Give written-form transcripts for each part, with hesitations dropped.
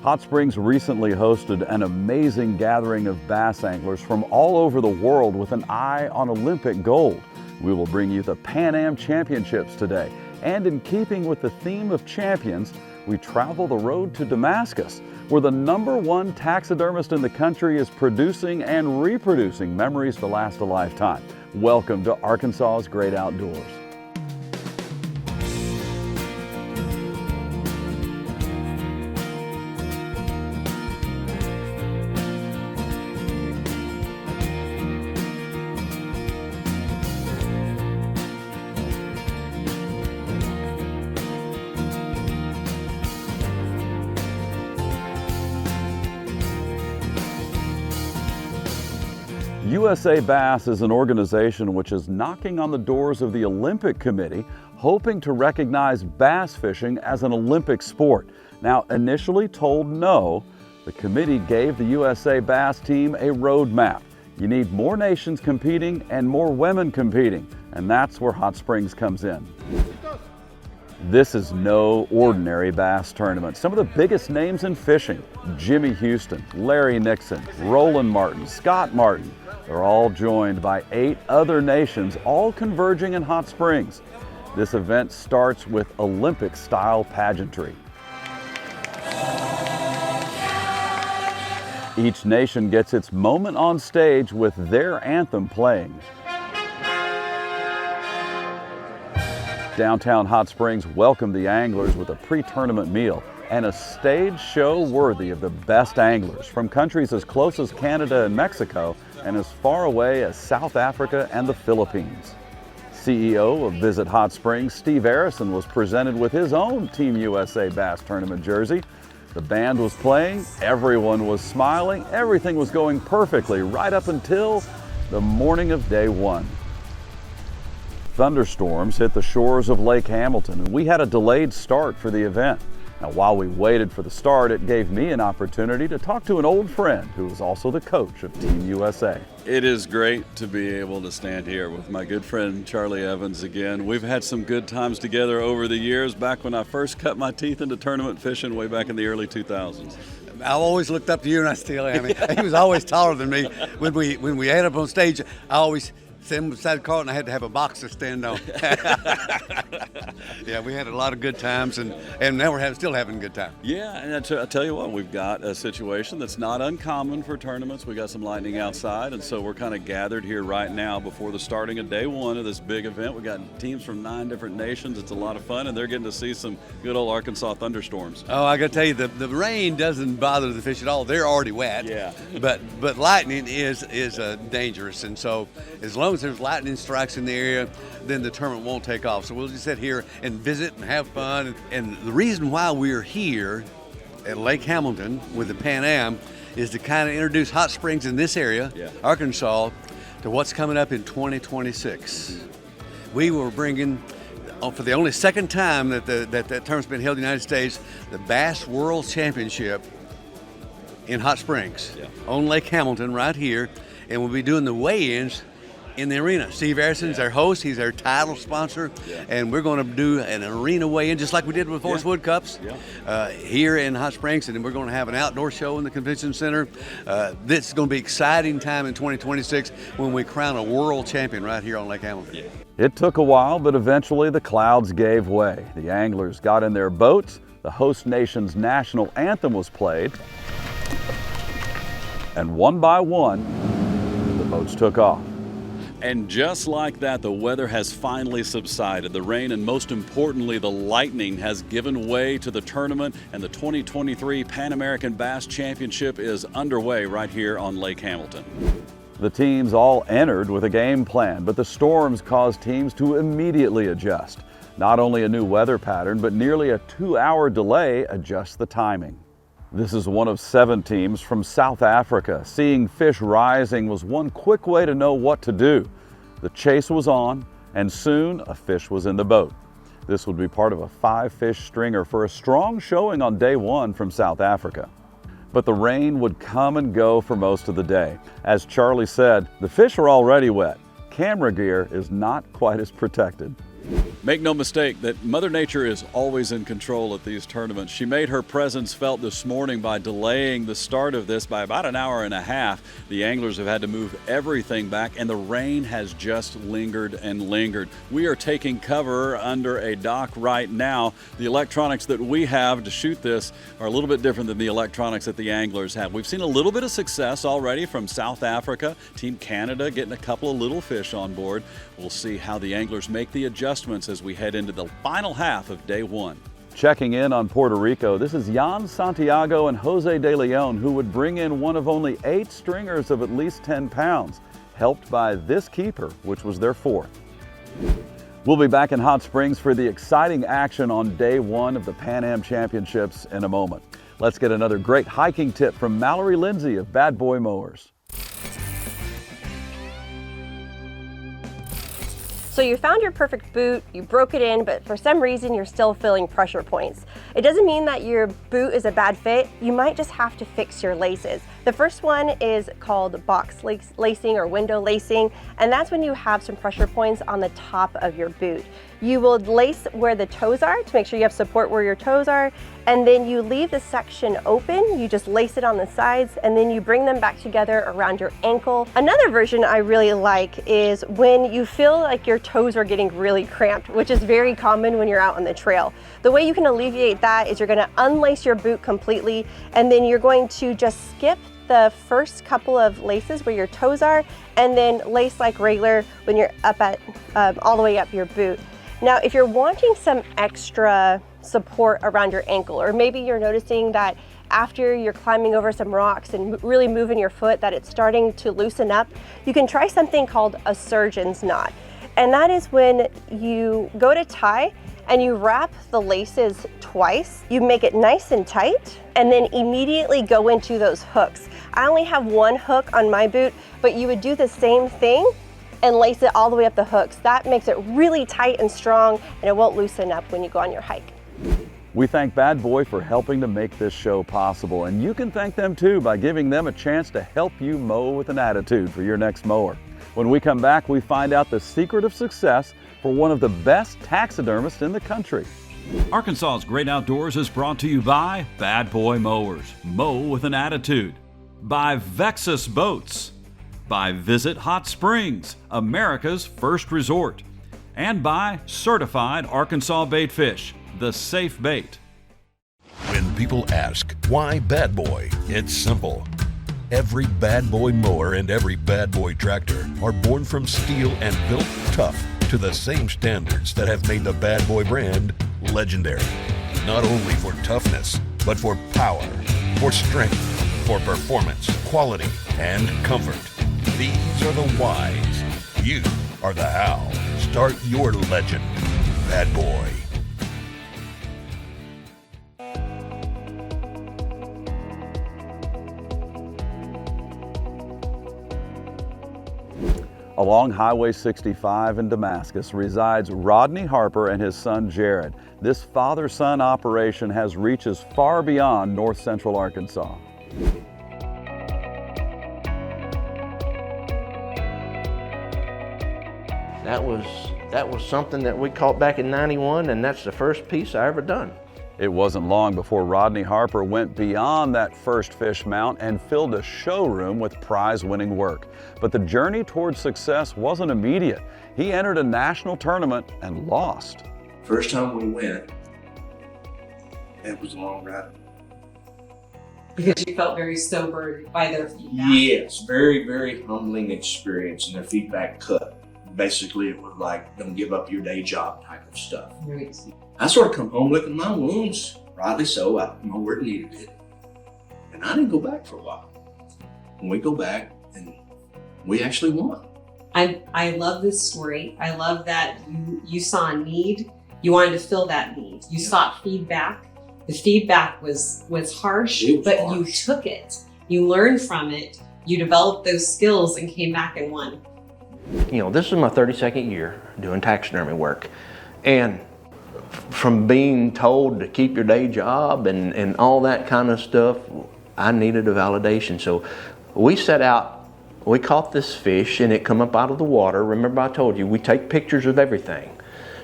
Hot Springs recently hosted an amazing gathering of bass anglers from all over the world with an eye on Olympic gold. We will bring you the Pan Am Championships today. And in keeping with the theme of champions, we travel the road to Damascus, where the #1 taxidermist in the country is producing and reproducing memories to last a lifetime. Welcome to Arkansas's Great Outdoors. USA Bass is an organization which is knocking on the doors of the Olympic Committee, hoping to recognize bass fishing as an Olympic sport. Now, initially told no, the committee gave the USA Bass team a roadmap. You need more nations competing and more women competing, and that's where Hot Springs comes in. This is no ordinary bass tournament. Some of the biggest names in fishing: Jimmy Houston, Larry Nixon, Roland Martin, Scott Martin. They're all joined by 8 other nations, all converging in Hot Springs. This event starts with Olympic-style pageantry. Each nation gets its moment on stage with their anthem playing. Downtown Hot Springs welcomed the anglers with a pre-tournament meal and a stage show worthy of the best anglers from countries as close as Canada and Mexico and as far away as South Africa and the Philippines. CEO of Visit Hot Springs, Steve Arison, was presented with his own Team USA Bass Tournament jersey. The band was playing, everyone was smiling, everything was going perfectly right up until the morning of day one. Thunderstorms hit the shores of Lake Hamilton, and we had a delayed start for the event. Now, while we waited for the start, it gave me an opportunity to talk to an old friend who is also the coach of Team USA. It is great to be able to stand here with my good friend Charlie Evans again. We've had some good times together over the years, back when I first cut my teeth into tournament fishing way back in the early 2000s. I always looked up to you, and I still am. He was always taller than me. When we had up on stage, I always sat him beside the cart, and I had to have a box to stand on. Yeah, we had a lot of good times, and now we're still having a good time. Yeah, and I tell you what, we've got a situation that's not uncommon for tournaments. We got some lightning outside, and so we're kind of gathered here right now before the starting of day one of this big event. We got teams from 9 different nations. It's a lot of fun, and they're getting to see some good old Arkansas thunderstorms. Oh, I got to tell you, the rain doesn't bother the fish at all. They're already wet. Yeah. But lightning is dangerous, and so as long as there's lightning strikes in the area, then the tournament won't take off. So we'll just sit here and visit and have fun. And the reason why we're here at Lake Hamilton with the Pan Am is to kind of introduce Hot Springs in this area, Arkansas, to what's coming up in 2026. We were bringing, for the only second time that tournament's been held in the United States, the Bass World Championship in Hot Springs on Lake Hamilton right here. And we'll be doing the weigh-ins in the arena. Steve Arison is our host. He's our title sponsor, and we're going to do an arena weigh-in just like we did with Forest Wood Cups here in Hot Springs, and then we're going to have an outdoor show in the convention center. This is going to be an exciting time in 2026 when we crown a world champion right here on Lake Hamilton. It took a while, but eventually the clouds gave way. The anglers got in their boats, the host nation's national anthem was played, and one by one, the boats took off. And just like that, the weather has finally subsided. The rain and most importantly, the lightning has given way to the tournament, and the 2023 Pan American Bass Championship is underway right here on Lake Hamilton. The teams all entered with a game plan, but the storms caused teams to immediately adjust. Not only a new weather pattern, but nearly a 2-hour delay adjusts the timing. This is one of 7 teams from South Africa. Seeing fish rising was one quick way to know what to do. The chase was on, and soon a fish was in the boat. This would be part of a 5-fish stringer for a strong showing on day one from South Africa. But the rain would come and go for most of the day. As Charlie said, the fish are already wet. Camera gear is not quite as protected. Make no mistake that Mother Nature is always in control at these tournaments. She made her presence felt this morning by delaying the start of this by about an hour and a half. The anglers have had to move everything back, and the rain has just lingered and lingered. We are taking cover under a dock right now. The electronics that we have to shoot this are a little bit different than the electronics that the anglers have. We've seen a little bit of success already from South Africa, Team Canada getting a couple of little fish on board. We'll see how the anglers make the adjustments as we head into the final half of day one. Checking in on Puerto Rico, this is Jan Santiago and Jose De Leon, who would bring in one of only 8 stringers of at least 10 pounds, helped by this keeper, which was their 4th. We'll be back in Hot Springs for the exciting action on day 1 of the Pan Am Championships in a moment. Let's get another great hiking tip from Mallory Lindsay of Bad Boy Mowers. So you found your perfect boot, you broke it in, but for some reason you're still feeling pressure points. It doesn't mean that your boot is a bad fit. You might just have to fix your laces. The first one is called box lacing or window lacing, and that's when you have some pressure points on the top of your boot. You will lace where the toes are to make sure you have support where your toes are, and then you leave the section open. You just lace it on the sides, and then you bring them back together around your ankle. Another version I really like is when you feel like your toes are getting really cramped, which is very common when you're out on the trail. The way you can alleviate that is you're going to unlace your boot completely, and then you're going to just skip the first couple of laces where your toes are, and then lace like regular when you're up at all the way up your boot. Now, if you're wanting some extra support around your ankle, or maybe you're noticing that after you're climbing over some rocks and really moving your foot that it's starting to loosen up, you can try something called a surgeon's knot. And that is when you go to tie and you wrap the laces twice. You make it nice and tight and then immediately go into those hooks. I only have 1 hook on my boot, but you would do the same thing and lace it all the way up the hooks. That makes it really tight and strong, and it won't loosen up when you go on your hike. We thank Bad Boy for helping to make this show possible, and you can thank them too by giving them a chance to help you mow with an attitude for your next mower. When we come back, we find out the secret of success for one of the best taxidermists in the country. Arkansas's Great Outdoors is brought to you by Bad Boy Mowers, mow with an attitude, by Vexus Boats, by Visit Hot Springs, America's first resort, and by Certified Arkansas Bait Fish, the safe bait. When people ask, why Bad Boy? It's simple. Every Bad Boy mower and every Bad Boy tractor are born from steel and built tough to the same standards that have made the Bad Boy brand legendary. Not only for toughness, but for power, for strength, for performance, quality, and comfort. These are the whys. You are the how. Start your legend. Bad Boy. Along Highway 65 in Damascus resides Rodney Harper and his son Jared. This father-son operation has reaches far beyond north central Arkansas. That was something that we caught back in '91, and that's the first piece I ever done. It wasn't long before Rodney Harper went beyond that first fish mount and filled a showroom with prize-winning work. But the journey towards success wasn't immediate. He entered a national tournament and lost. First time we went, it was a long ride. Because you felt very sobered by their feedback? Yes, very, very humbling experience, and their feedback cut. Basically, it was like, don't give up your day job type of stuff. Right. I sort of come home licking my wounds, rightly so. I know where it needed it. And I didn't go back for a while. And we go back, and we actually won. I love this story. I love that you saw a need. You wanted to fill that need. You sought feedback. The feedback was harsh, but harsh. You took it. You learned from it. You developed those skills and came back and won. You know, this is my 32nd year doing taxidermy work. And from being told to keep your day job and all that kind of stuff, I needed a validation. So we set out, we caught this fish and it come up out of the water. Remember I told you, we take pictures of everything.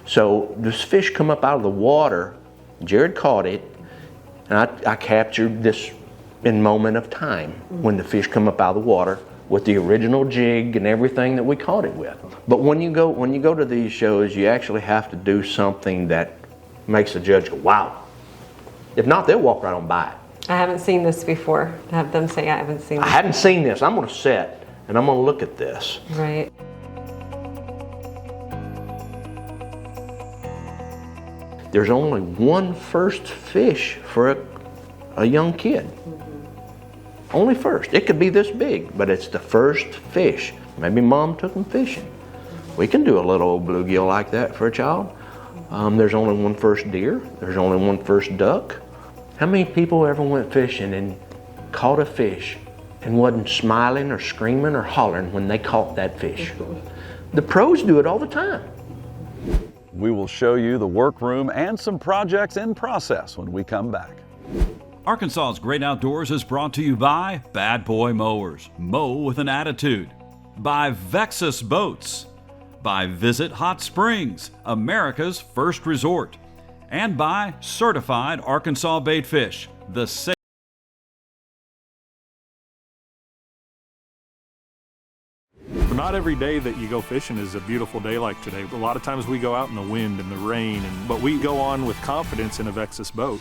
So this fish come up out of the water, Jared caught it, and I captured this in moment of time when the fish come up out of the water with the original jig and everything that we caught it with. But when you go to these shows, you actually have to do something that makes the judge go, wow. If not, they'll walk right on by it. I haven't seen this before. Have them say I haven't seen I this. hadn't seen this. I'm gonna sit and I'm gonna look at this. Right. There's only one first fish for a young kid. Only first. It could be this big, but it's the first fish. Maybe mom took them fishing. We can do a little old bluegill like that for a child. There's only one first deer. There's only one first duck. How many people ever went fishing and caught a fish and wasn't smiling or screaming or hollering when they caught that fish? The pros do it all the time. We will show you the workroom and some projects in process when we come back. Arkansas's Great Outdoors is brought to you by Bad Boy Mowers, mow with an attitude, by Vexus Boats, by Visit Hot Springs, America's first resort, and by Certified Arkansas Bait Fish, the safe. Not every day that you go fishing is a beautiful day like today. A lot of times we go out in the wind and the rain, but we go on with confidence in a Vexus boat.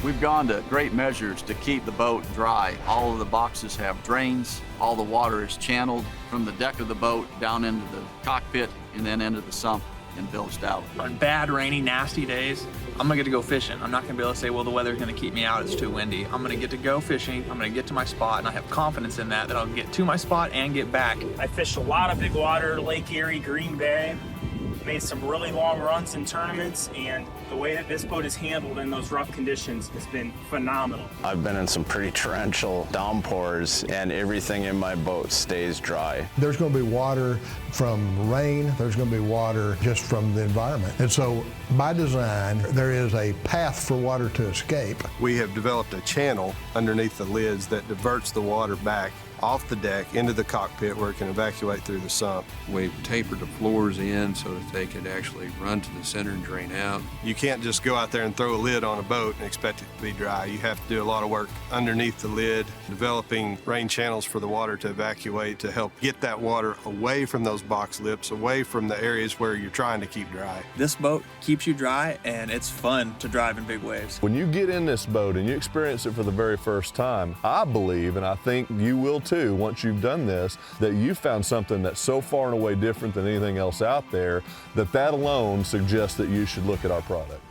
We've gone to great measures to keep the boat dry. All of the boxes have drains. All the water is channeled from the deck of the boat down into the cockpit and then into the sump and bilged out. On bad, rainy, nasty days, I'm gonna get to go fishing. I'm not gonna be able to say, well, the weather's gonna keep me out, it's too windy. I'm gonna get to go fishing, I'm gonna get to my spot, and I have confidence in that I'll get to my spot and get back. I fished a lot of big water, Lake Erie, Green Bay, made some really long runs in tournaments, and the way that this boat is handled in those rough conditions has been phenomenal. I've been in some pretty torrential downpours, and everything in my boat stays dry. There's going to be water from rain, there's going to be water just from the environment. And so by design, there is a path for water to escape. We have developed a channel underneath the lids that diverts the water back off the deck into the cockpit where it can evacuate through the sump. We've tapered the floors in so that they could actually run to the center and drain out. You can't just go out there and throw a lid on a boat and expect it to be dry. You have to do a lot of work underneath the lid, developing rain channels for the water to evacuate to help get that water away from those box lips, away from the areas where you're trying to keep dry. This boat keeps you dry, and it's fun to drive in big waves. When you get in this boat and you experience it for the very first time, I believe, and I think you will too, once you've done this, that you found something that's so far and away different than anything else out there, that alone suggests that you should look at our product.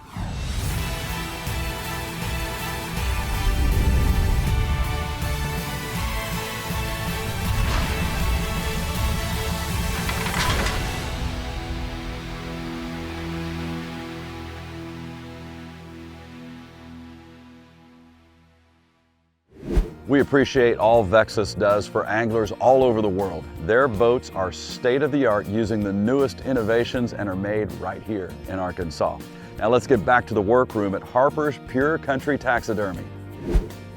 We appreciate all Vexus does for anglers all over the world. Their boats are state-of-the-art using the newest innovations and are made right here in Arkansas. Now let's get back to the workroom at Harper's Pure Country Taxidermy.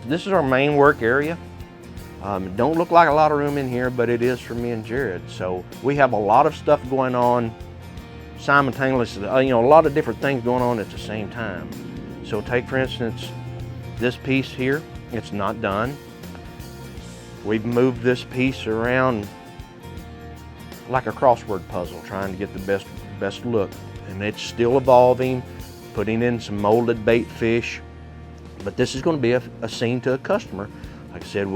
This is our main work area. Don't look like a lot of room in here, but it is for me and Jared. So we have a lot of stuff going on simultaneously, a lot of different things going on at the same time. So take, for instance, this piece here. It's not done. We've moved this piece around like a crossword puzzle, trying to get the best look. And it's still evolving, putting in some molded bait fish. But this is going to be a scene to a customer. Like I said,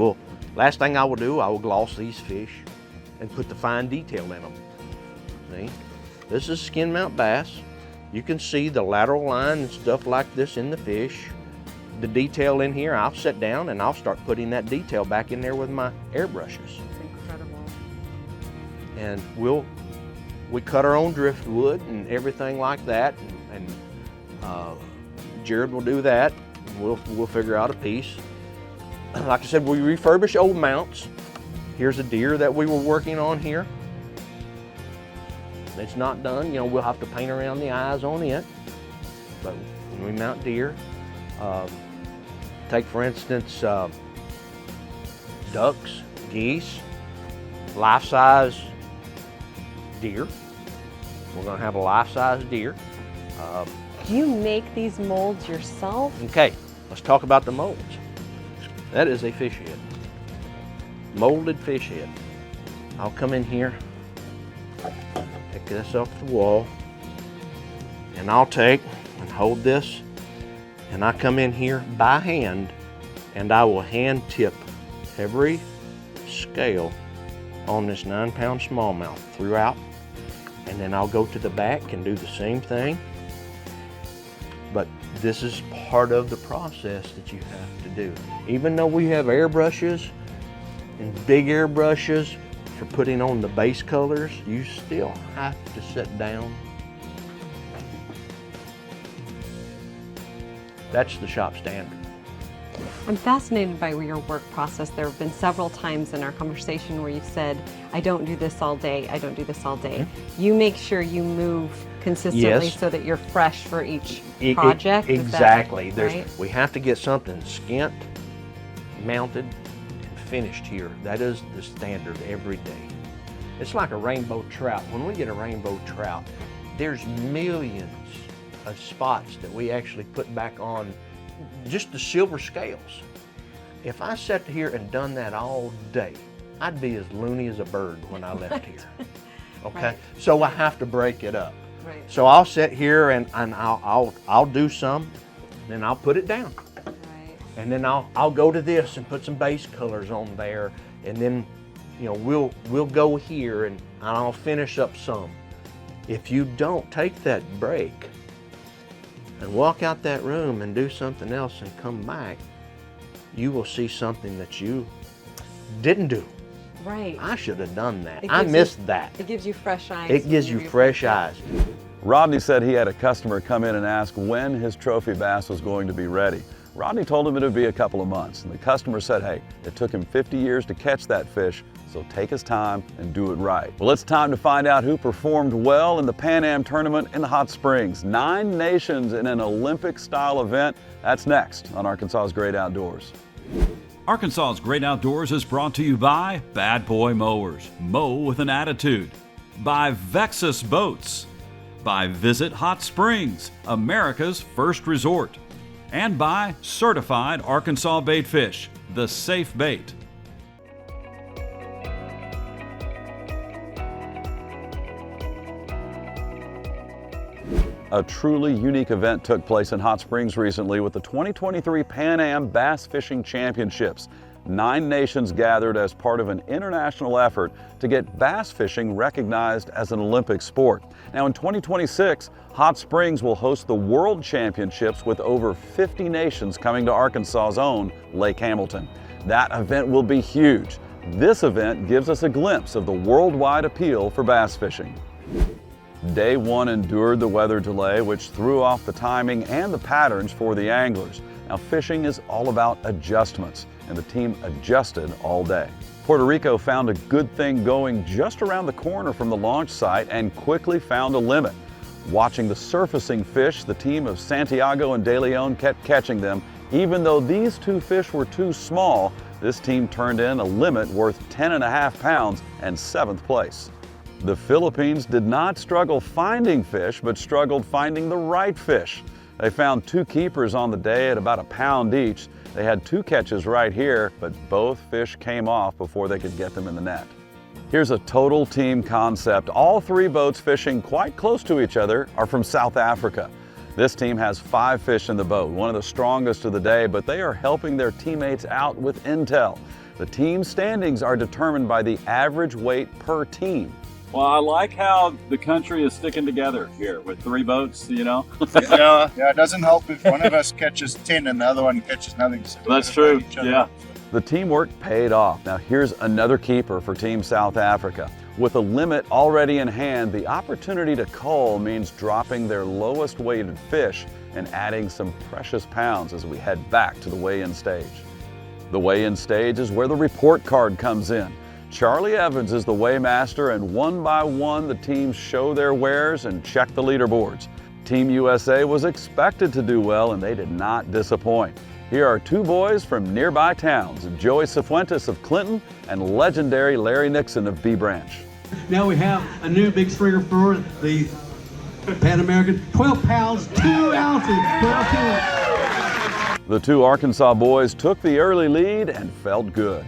last thing I will do, I will gloss these fish and put the fine detail in them. See? This is skin mount bass. You can see the lateral line and stuff like this in the fish. The detail in here, I'll sit down and I'll start putting that detail back in there with my airbrushes. It's incredible. And we cut our own driftwood and everything like that, and Jared will do that. We'll figure out a piece. Like I said, we refurbish old mounts. Here's a deer that we were working on here. It's not done. We'll have to paint around the eyes on it, but and we mount deer. Take for instance, ducks, geese, life-size deer. We're gonna have a life-size deer. Do you make these molds yourself? Okay, let's talk about the molds. That is a fish head, molded fish head. I'll come in here, pick this off the wall, and I'll take and hold this, and I come in here by hand, and I will hand tip every scale on this 9-pound smallmouth throughout, and then I'll go to the back and do the same thing. But this is part of the process that you have to do. Even though we have airbrushes and big airbrushes for putting on the base colors, you still have to sit down. That's the shop standard. I'm fascinated by your work process. There have been several times in our conversation where you've said, I don't do this all day, I don't do this all day. You make sure you move consistently Yes. so that you're fresh for each project. Is that Exactly. right? We have to get something skinned, mounted, and finished here. That is the standard every day. It's like a rainbow trout. When we get a rainbow trout, there's millions of spots that we actually put back on just the silver scales. If I sat here and done that all day, I'd be as loony as a bird when I left here. Okay, Right. so I have to break it up. Right. So I'll sit here and I'll do some, then I'll put it down. And then I'll go to this and put some base colors on there, and then we'll go here and I'll finish up some. If you don't take that break and walk out that room and do something else and come back, you will see something that you didn't do. Right. I should have done that. It I gives missed you- that. It gives you fresh eyes. It gives you fresh eyes. Rodney said he had a customer come in and ask when his trophy bass was going to be ready. Rodney told him it would be a couple of months, and the customer said, hey, it took him 50 years to catch that fish, so take his time and do it right. Well, it's time to find out who performed well in the Pan Am tournament in the Hot Springs. 9 nations in an Olympic-style event. That's next on Arkansas's Great Outdoors. Arkansas's Great Outdoors is brought to you by Bad Boy Mowers, mow with an attitude, by Vexus Boats, by Visit Hot Springs, America's first resort, and by Certified Arkansas Bait Fish, the safe bait. A truly unique event took place in Hot Springs recently with the 2023 Pan Am Bass Fishing Championships. 9 nations gathered as part of an international effort to get bass fishing recognized as an Olympic sport. Now in 2026, Hot Springs will host the World Championships with over 50 nations coming to Arkansas's own Lake Hamilton. That event will be huge. This event gives us a glimpse of the worldwide appeal for bass fishing. Day 1 endured the weather delay, which threw off the timing and the patterns for the anglers. Now fishing is all about adjustments, and the team adjusted all day. Puerto Rico found a good thing going just around the corner from the launch site and quickly found a limit. Watching the surfacing fish, the team of Santiago and De Leon kept catching them. Even though these 2 fish were too small, this team turned in a limit worth 10.5 pounds and 7th place. The Philippines did not struggle finding fish, but struggled finding the right fish. They found 2 keepers on the day at about a pound each. They had 2 catches right here, but both fish came off before they could get them in the net. Here's a total team concept. All 3 boats fishing quite close to each other are from South Africa. This team has 5 fish in the boat, one of the strongest of the day, but they are helping their teammates out with intel. The team standings are determined by the average weight per team. Well, I like how the country is sticking together here with 3 boats, Yeah, it doesn't help if one of us catches 10 and the other one catches nothing. So That's true, yeah. The teamwork paid off. Now here's another keeper for Team South Africa. With a limit already in hand, the opportunity to cull means dropping their lowest weighted fish and adding some precious pounds as we head back to the weigh-in stage. The weigh-in stage is where the report card comes in. Charlie Evans is the weighmaster, and one by one the teams show their wares and check the leaderboards. Team USA was expected to do well, and they did not disappoint. Here are two boys from nearby towns, Joey Cifuentes of Clinton and legendary Larry Nixon of Bee Branch. Now we have a new big stringer for the Pan American, 12 pounds, 2 ounces, 12 pounds. The two Arkansas boys took the early lead and felt good.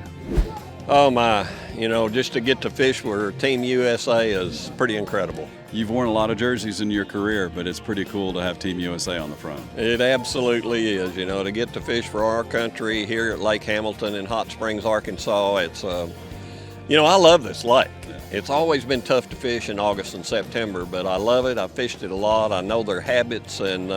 Oh my, you know, just to get to fish for Team USA is pretty incredible. You've worn a lot of jerseys in your career, but it's pretty cool to have Team USA on the front. It absolutely is, you know, to get to fish for our country here at Lake Hamilton in Hot Springs, Arkansas. It's, you know, I love this lake. It's always been tough to fish in August and September, but I love it. I fished it a lot. I know their habits, and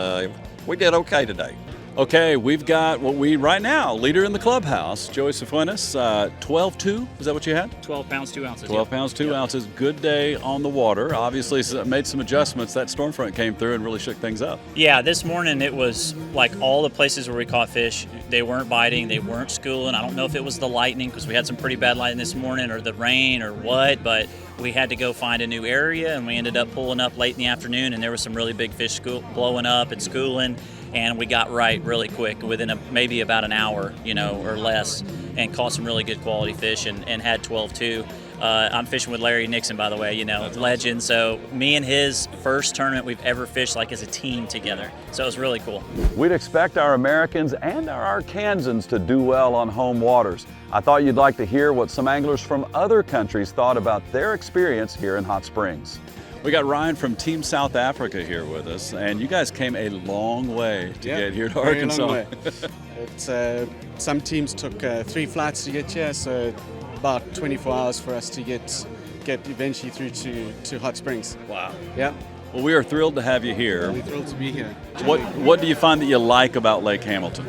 we did okay today. Okay, we've got what we, right now, leader in the clubhouse, Joey Cifuentes, 12-2, is that what you had? 12 pounds, 2 ounces. 12 pounds, 2 ounces. Good day on the water. Obviously made some adjustments. That storm front came through and really shook things up. Yeah, this morning it was like all the places where we caught fish, they weren't biting, they weren't schooling. I don't know if it was the lightning, because we had some pretty bad lightning this morning, or the rain, or what, but we had to go find a new area, and we ended up pulling up late in the afternoon, and there was some really big fish blowing up and schooling. And we got right really quick within maybe about an hour, you know, or less, and caught some really good quality fish and had 12-2. I'm fishing with Larry Nixon, by the way, you know, legend. So me and his first tournament we've ever fished like as a team together. So it was really cool. We'd expect our Americans and our Arkansans to do well on home waters. I thought you'd like to hear what some anglers from other countries thought about their experience here in Hot Springs. We got Ryan from Team South Africa here with us, and you guys came a long way to get here to Arkansas. Very long way. Some teams took 3 flights to get here, so about 24 hours for us to get eventually through to Hot Springs. Wow. Yeah. Well, we are thrilled to have you here. We're thrilled to be here. What do you find that you like about Lake Hamilton?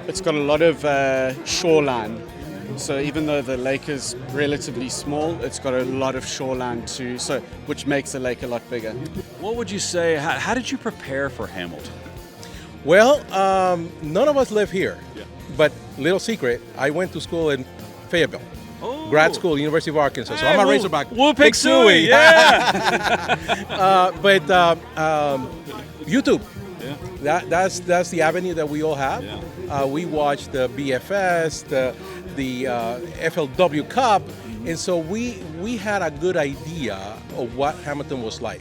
It's got a lot of shoreline. So even though the lake is relatively small, it's got a lot of shoreline too, which makes the lake a lot bigger. What would you say, how did you prepare for Hamilton? Well, none of us live here, but little secret, I went to school in Fayetteville. Grad school, University of Arkansas. So I'm a Razorback. Big Suey, yeah. But YouTube. Yeah. That's the avenue that we all have. Yeah. We watch the BFS, the FLW Cup, and so we had a good idea of what Hamilton was like.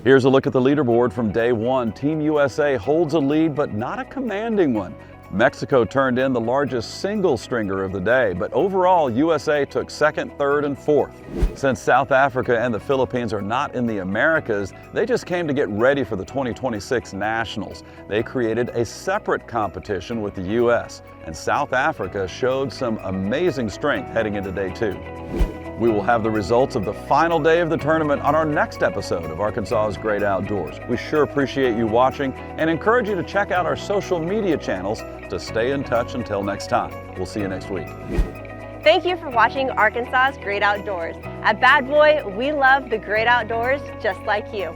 Here's a look at the leaderboard from day one. Team USA holds a lead, but not a commanding one. Mexico turned in the largest single stringer of the day, but overall USA took second, third, and fourth. Since South Africa and the Philippines are not in the Americas, they just came to get ready for the 2026 Nationals. They created a separate competition with the US, and South Africa showed some amazing strength heading into day 2. We will have the results of the final day of the tournament on our next episode of Arkansas's Great Outdoors. We sure appreciate you watching and encourage you to check out our social media channels to stay in touch until next time. We'll see you next week. Thank you for watching Arkansas's Great Outdoors. At Bad Boy, we love the great outdoors just like you.